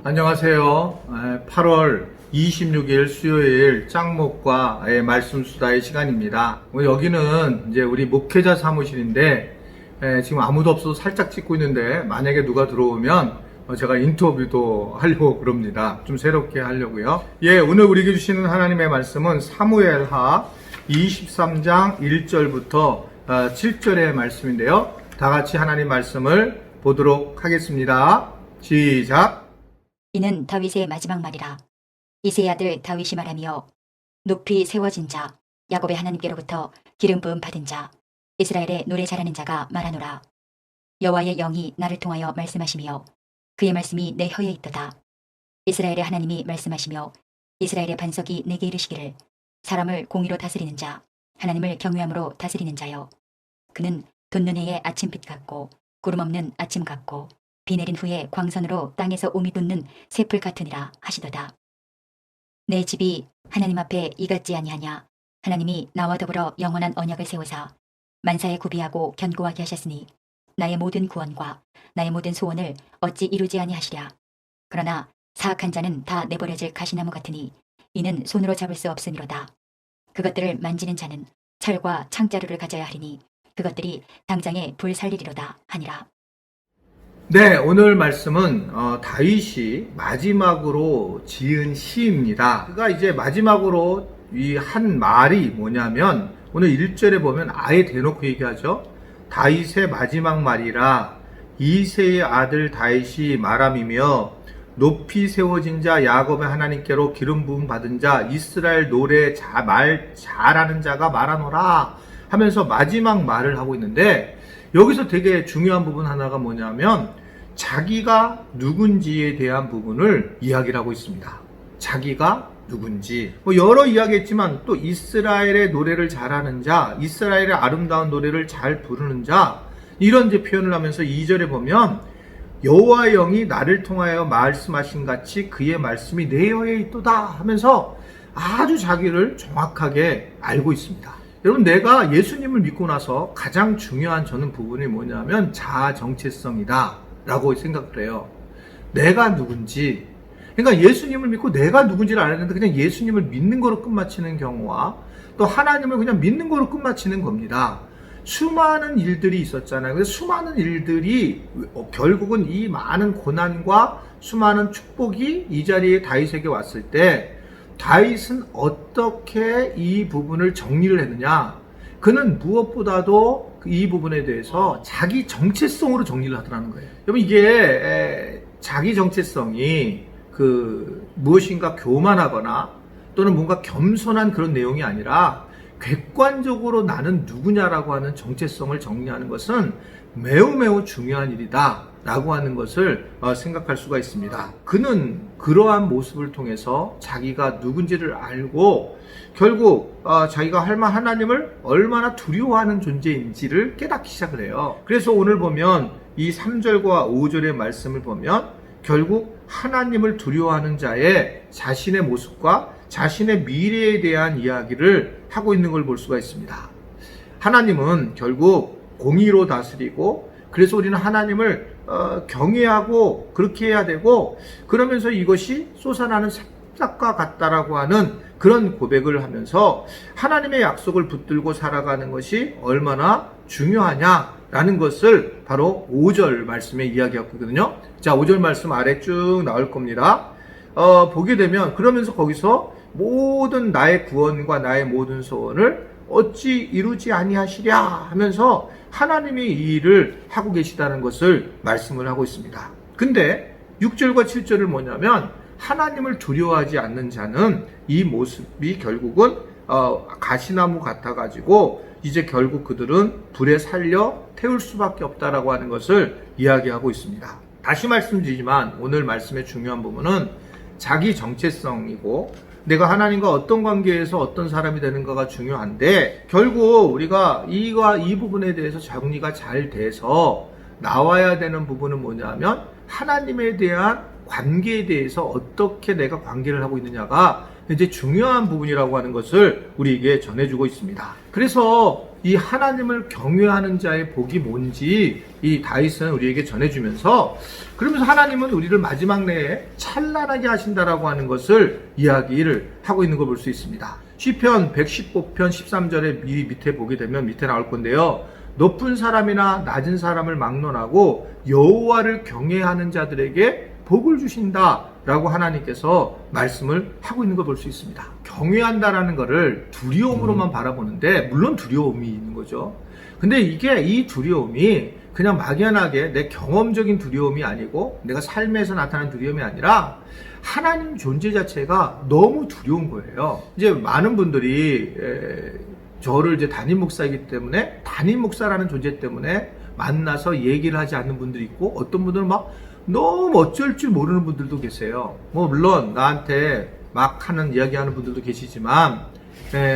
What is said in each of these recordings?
안녕하세요. 8월 26일 수요일 짱목과의 말씀 수다의 시간입니다. 여기는 이제 우리 목회자 사무실인데 지금 아무도 없어서 살짝 찍고 있는데 만약에 누가 들어오면 제가 인터뷰도 하려고 그럽니다. 좀 새롭게 하려고요. 오늘 우리에게 주시는 하나님의 말씀은 사무엘하 23장 1절부터 7절의 말씀인데요. 다 같이 하나님 말씀을 보도록 하겠습니다. 시작. 이는 다윗의 마지막 말이라. 이새의 아들 다윗이 말하며 높이 세워진 자 야곱의 하나님께로부터 기름 부음 받은 자 이스라엘의 노래 잘하는 자가 말하노라. 여호와의 영이 나를 통하여 말씀하시며 그의 말씀이 내 혀에 있도다. 이스라엘의 하나님이 말씀하시며 이스라엘의 반석이 내게 이르시기를 사람을 공의로 다스리는 자 하나님을 경외함으로 다스리는 자여 그는 돋는 해의 아침빛 같고 구름 없는 아침 같고 비 내린 후에 광선으로 땅에서 옴이 돋는 새풀 같으니라 하시도다. 내 집이 하나님 앞에 이같지 아니하냐. 하나님이 나와 더불어 영원한 언약을 세우사 만사에 구비하고 견고하게 하셨으니 나의 모든 구원과 나의 모든 소원을 어찌 이루지 아니하시랴. 그러나 사악한 자는 다 내버려질 가시나무 같으니 이는 손으로 잡을 수 없으니로다. 그것들을 만지는 자는 철과 창자루를 가져야 하리니 그것들이 당장에 불 살리리로다 하니라. 네, 오늘 말씀은 다윗이 마지막으로 지은 시입니다. 그가 이제 마지막으로 이 한 말이 뭐냐면 오늘 1절에 보면 아예 대놓고 얘기하죠. 다윗의 마지막 말이라 이새의 아들 다윗이 말함이며 높이 세워진 자 야곱의 하나님께로 기름 부음 받은 자 이스라엘 노래 말 잘하는 자가 말하노라 하면서 마지막 말을 하고 있는데 여기서 되게 중요한 부분 하나가 뭐냐면 자기가 누군지에 대한 부분을 이야기를 하고 있습니다. 자기가 누군지 여러 이야기했지만 또 이스라엘의 노래를 잘하는 자, 이스라엘의 아름다운 노래를 잘 부르는 자 이런 이제 표현을 하면서 2절에 보면 여호와의 영이 나를 통하여 말씀하신 같이 그의 말씀이 내 혀에 있도다 하면서 아주 자기를 정확하게 알고 있습니다. 여러분, 내가 예수님을 믿고 나서 가장 중요한 저는 부분이 뭐냐면 자아 정체성이다 라고 생각을 해요. 내가 누군지, 그러니까 예수님을 믿고 내가 누군지를 알았는데 그냥 예수님을 믿는 거로 끝마치는 경우와 또 하나님을 그냥 믿는 거로 끝마치는 겁니다. 수많은 일들이 있었잖아요. 그래서 수많은 일들이 결국은 이 많은 고난과 수많은 축복이 이 자리에 다윗에게 왔을 때 다윗은 어떻게 이 부분을 정리를 했느냐? 그는 무엇보다도 이 부분에 대해서 자기 정체성으로 정리를 하더라는 거예요. 여러분, 이게 자기 정체성이 무엇인가 교만하거나 또는 뭔가 겸손한 그런 내용이 아니라 객관적으로 나는 누구냐라고 하는 정체성을 정리하는 것은 매우 중요한 일이다 라고 하는 것을 생각할 수가 있습니다. 그는 그러한 모습을 통해서 자기가 누군지를 알고 결국 자기가 하나님을 얼마나 두려워하는 존재인지를 깨닫기 시작을 해요. 그래서 오늘 보면 이 3절과 5절의 말씀을 보면 결국 하나님을 두려워하는 자의 자신의 모습과 자신의 미래에 대한 이야기를 하고 있는 걸 볼 수가 있습니다. 하나님은 결국 공의로 다스리고 그래서 우리는 하나님을 경외하고 그렇게 해야 되고 그러면서 이것이 솟아나는 새싹과 같다라고 하는 그런 고백을 하면서 하나님의 약속을 붙들고 살아가는 것이 얼마나 중요하냐라는 것을 바로 5절 말씀에 이야기하고 있거든요. 자, 5절 말씀 아래 쭉 나올 겁니다. 보게 되면 그러면서 거기서 모든 나의 구원과 나의 모든 소원을 어찌 이루지 아니하시랴 하면서 하나님이 이 일을 하고 계시다는 것을 말씀을 하고 있습니다. 근데 6절과 7절을 뭐냐면 하나님을 두려워하지 않는 자는 이 모습이 결국은 가시나무 같아가지고 이제 결국 그들은 불에 살려 태울 수밖에 없다라고 하는 것을 이야기하고 있습니다. 다시 말씀드리지만 오늘 말씀의 중요한 부분은 자기 정체성이고 내가 하나님과 어떤 관계에서 어떤 사람이 되는가가 중요한데 결국 우리가 이 부분에 대해서 정리가 잘 돼서 나와야 되는 부분은 뭐냐면 하나님에 대한 관계에 대해서 어떻게 내가 관계를 하고 있느냐가 이제 중요한 부분이라고 하는 것을 우리에게 전해주고 있습니다. 그래서 이 하나님을 경외하는 자의 복이 뭔지 이 다윗은 우리에게 전해주면서, 그러면서 하나님은 우리를 마지막 내에 찬란하게 하신다라고 하는 것을 이야기를 하고 있는 걸 볼 수 있습니다. 시편 115편 13절에 밑에 보게 되면 밑에 나올 건데요. 높은 사람이나 낮은 사람을 막론하고 여호와를 경외하는 자들에게 복을 주신다라고 하나님께서 말씀을 하고 있는 걸 볼 수 있습니다. 경외한다라는 것을 두려움으로만 바라보는데, 물론 두려움이 있는 거죠. 근데 이게 이 두려움이 그냥 막연하게 내 경험적인 두려움이 아니고 내가 삶에서 나타나는 두려움이 아니라 하나님 존재 자체가 너무 두려운 거예요. 이제 많은 분들이 저를 이제 담임 목사이기 때문에, 담임 목사라는 존재 때문에 만나서 얘기를 하지 않는 분들이 있고, 어떤 분들은 막 너무 어쩔 줄 모르는 분들도 계세요. 뭐 물론 나한테 막 하는 이야기하는 분들도 계시지만,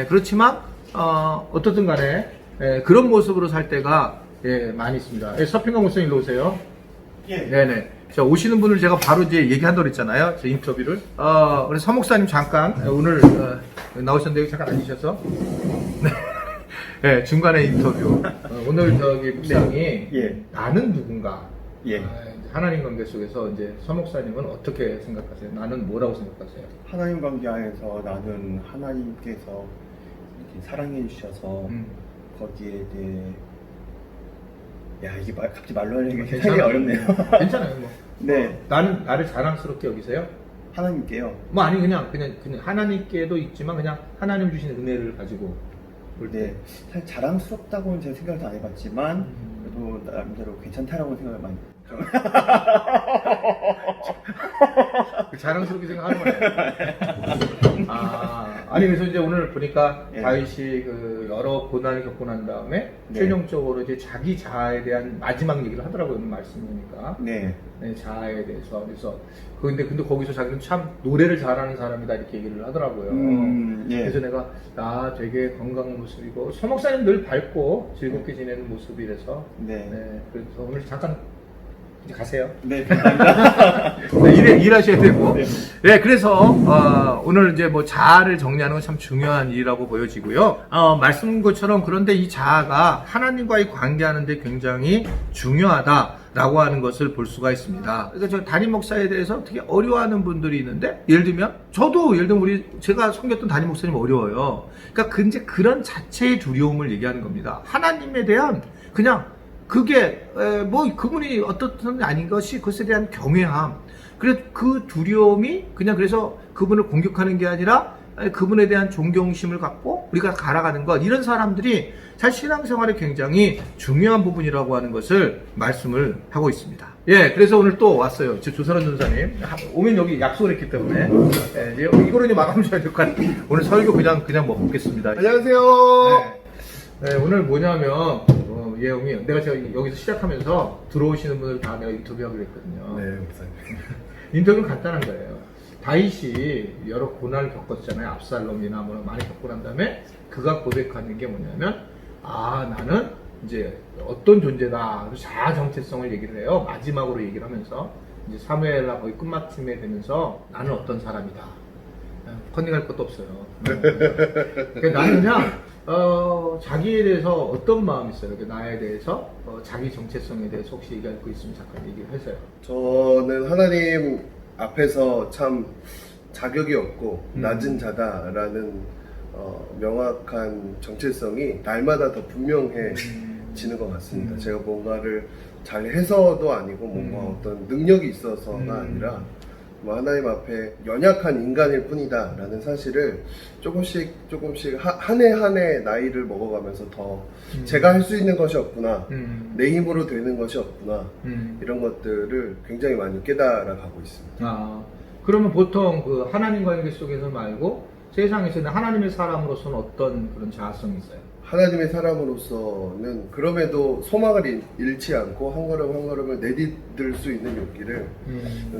그렇지만 어떻든 간에 그런 모습으로 살 때가 많이 있습니다. 서핑강 목사님 일로 오세요. 예. 네네. 자, 오시는 분을 제가 바로 이제 얘기한다고 그랬잖아요. 제 인터뷰를. 그래서 서 목사님 잠깐 오늘 나오셨는데 여기 잠깐 앉으셔서. 네, 중간에 인터뷰. 오늘 저기 묵상이 예. 나는 누군가. 예. 하나님 관계 속에서 이제 서 목사님은 어떻게 생각하세요? 나는 뭐라고 생각하세요? 하나님 관계 안에서 나는 하나님께서 이렇게 사랑해 주셔서 거기에 대해, 야, 이게 갑자기 말로 하려니까 굉장히 어렵네요. 괜찮아요. 뭐. 네. 나를 자랑스럽게 여기세요? 하나님께요. 뭐 아니 그냥 하나님께도 있지만 그냥 하나님 주신 은혜를 가지고 볼 때. 네. 사실 자랑스럽다고는 제가 생각도 안 해봤지만 그래도 나름대로 괜찮다라고 생각을 많이 했죠. 자랑스럽게 생각하는 거예요. 아니 그래서 이제 오늘 보니까 예. 다윗이 그 여러 고난을 겪고 난 다음에 네. 최종적으로 이제 자기 자아에 대한 마지막 얘기를 하더라고요. 오늘 말씀이니까. 네. 네, 자아에 대해서. 그래서 근데 거기서 자기는 참 노래를 잘하는 사람이다 이렇게 얘기를 하더라고요. 예. 그래서 내가 나 되게 건강한 모습이고 서 목사님 늘 밝고 즐겁게 지내는 모습이라서 네. 그래서 오늘 잠깐 이제 가세요. 네. 감사합니다. 네, 일하셔야 되고. 네. 네, 그래서 오늘 이제 뭐 자아를 정리하는 건 참 중요한 일이라고 보여지고요. 말씀 것처럼 그런데 이 자아가 하나님과의 관계하는데 굉장히 중요하다라고 하는 것을 볼 수가 있습니다. 그러니까 저 담임 목사에 대해서 되게 어려워하는 분들이 있는데, 예를 들면 제가 섬겼던 담임 목사님 어려워요. 그러니까 이제 그런 자체의 두려움을 얘기하는 겁니다. 하나님에 대한 그냥 그게 뭐 그분이 어떻든 아닌 것이 그것에 대한 경외함. 그래서 그 두려움이 그냥 그래서 그분을 공격하는 게 아니라 그분에 대한 존경심을 갖고 우리가 갈아가는 것, 이런 사람들이 사실 신앙생활에 굉장히 중요한 부분이라고 하는 것을 말씀을 하고 있습니다. 예, 그래서 오늘 또 왔어요. 조선원 전사님 오면 여기 약속을 했기 때문에 이거로 이제 마감 줘야 될 것 같아요. 오늘 설교 그냥 먹겠습니다. 안녕하세요. 네, 오늘 뭐냐면 예영이 내가 여기서 시작하면서 들어오시는 분들 다 내가 인터뷰하기로 했거든요. 네, 목사님. 인터뷰는 간단한 거예요. 다윗이 여러 고난을 겪었잖아요. 압살롬이나 뭐 많이 겪고 난 다음에 그가 고백하는 게 뭐냐면, 나는 이제 어떤 존재다. 자아 정체성을 얘기를 해요. 마지막으로 얘기를 하면서 이제 사무엘라 거의 끝마침에 되면서 나는 어떤 사람이다. 컨닝할 것도 없어요. 그러니까 나는 그냥 자기에 대해서 어떤 마음이 있어요? 나에 대해서 자기 정체성에 대해서 혹시 얘기할 거 있으면 잠깐 얘기를 해주세요. 저는 하나님 앞에서 참 자격이 없고 낮은 자다라는 명확한 정체성이 날마다 더 분명해지는 것 같습니다. 제가 뭔가를 잘 해서도 아니고 뭔가 어떤 능력이 있어서가 아니라 뭐 하나님 앞에 연약한 인간일 뿐이다 라는 사실을 조금씩 한 해 한 해 나이를 먹어가면서 더 제가 할 수 있는 것이 없구나, 내 힘으로 되는 것이 없구나, 이런 것들을 굉장히 많이 깨달아가고 있습니다. 그러면 보통 그 하나님 관계 속에서 말고 세상에서는 하나님의 사람으로서는 어떤 그런 자아성이 있어요? 하나님의 사람으로서는 그럼에도 소망을 잃지 않고 한 걸음 한 걸음을 내딛을 수 있는 용기를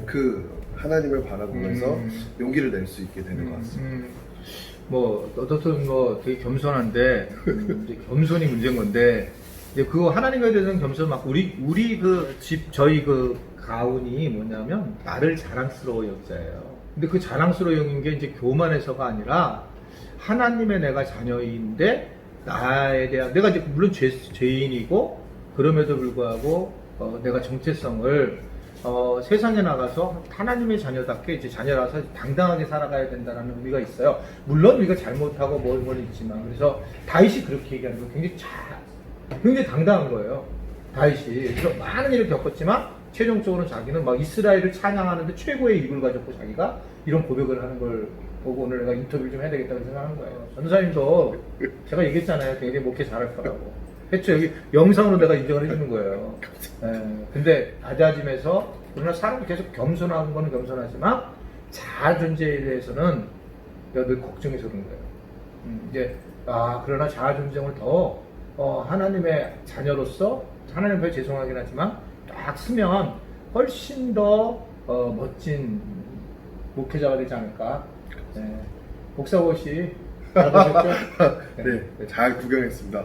그 하나님을 바라보면서 용기를 낼 수 있게 되는 것 같습니다. 뭐 어떻든 뭐 되게 겸손한데 이제 겸손이 문제인 건데, 이제 그거 하나님에 대해서는 겸손 막 우리 그 집 저희 그 가훈이 뭐냐면 나를 자랑스러워 여자예요. 근데 그 자랑스러운 게 이제 교만해서가 아니라 하나님의 내가 자녀인데 나에 대한 내가 이제 물론 죄인이고 그럼에도 불구하고 내가 정체성을 세상에 나가서 하나님의 자녀답게 이제 자녀라서 당당하게 살아가야 된다는 의미가 있어요. 물론 우리가 잘못하고 뭘 있지만 그래서 다윗이 그렇게 얘기하는 거 굉장히 당당한 거예요. 다윗이 그래서 많은 일을 겪었지만 최종적으로 자기는 막 이스라엘을 찬양하는데 최고의 입을 가졌고 자기가 이런 고백을 하는 걸 보고 오늘 내가 인터뷰를 좀 해야 되겠다고 생각하는 거예요. 전사님도 제가 얘기했잖아요. 굉장히 목회 잘할 거라고. 했죠. 여기 영상으로 내가 인정을 해주는 거예요. 근데 낮아짐에서 그러나 사람이 계속 겸손한 거는 겸손하지만 자아 존재에 대해서는 내가 늘 걱정해서 그런 거예요. 이제 그러나 자아 존재를 더 하나님의 자녀로서 하나님 앞에 죄송하긴 하지만 딱 쓰면 훨씬 더 멋진 목회자가 되지 않을까. 목사고시 잘 보셨죠? 네, 잘 구경했습니다.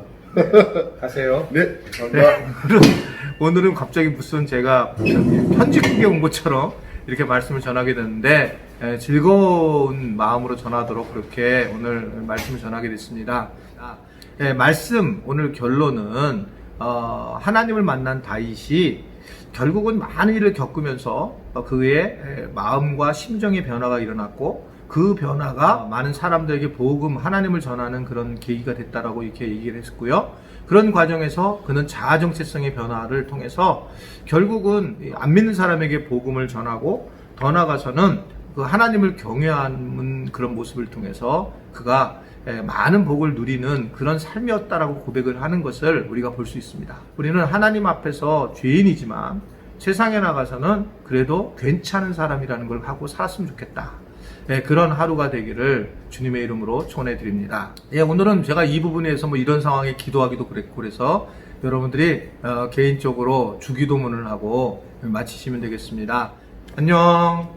가세요. 네, 감사합니다. 오늘은 갑자기 무슨 제가 편지 구경 온 것처럼 이렇게 말씀을 전하게 됐는데 즐거운 마음으로 전하도록 그렇게 오늘 말씀을 전하게 됐습니다. 말씀 오늘 결론은 하나님을 만난 다윗이 결국은 많은 일을 겪으면서 그의 마음과 심정의 변화가 일어났고 그 변화가 많은 사람들에게 복음 하나님을 전하는 그런 계기가 됐다라고 이렇게 얘기를 했고요. 그런 과정에서 그는 자아 정체성의 변화를 통해서 결국은 안 믿는 사람에게 복음을 전하고 더 나아가서는 그 하나님을 경외하는 그런 모습을 통해서 그가 많은 복을 누리는 그런 삶이었다라고 고백을 하는 것을 우리가 볼 수 있습니다. 우리는 하나님 앞에서 죄인이지만 세상에 나가서는 그래도 괜찮은 사람이라는 걸 하고 살았으면 좋겠다. 그런 하루가 되기를 주님의 이름으로 축원해 드립니다. 오늘은 제가 이 부분에서 뭐 이런 상황에 기도하기도 그랬고 그래서 여러분들이 개인적으로 주기도문을 하고 마치시면 되겠습니다. 안녕.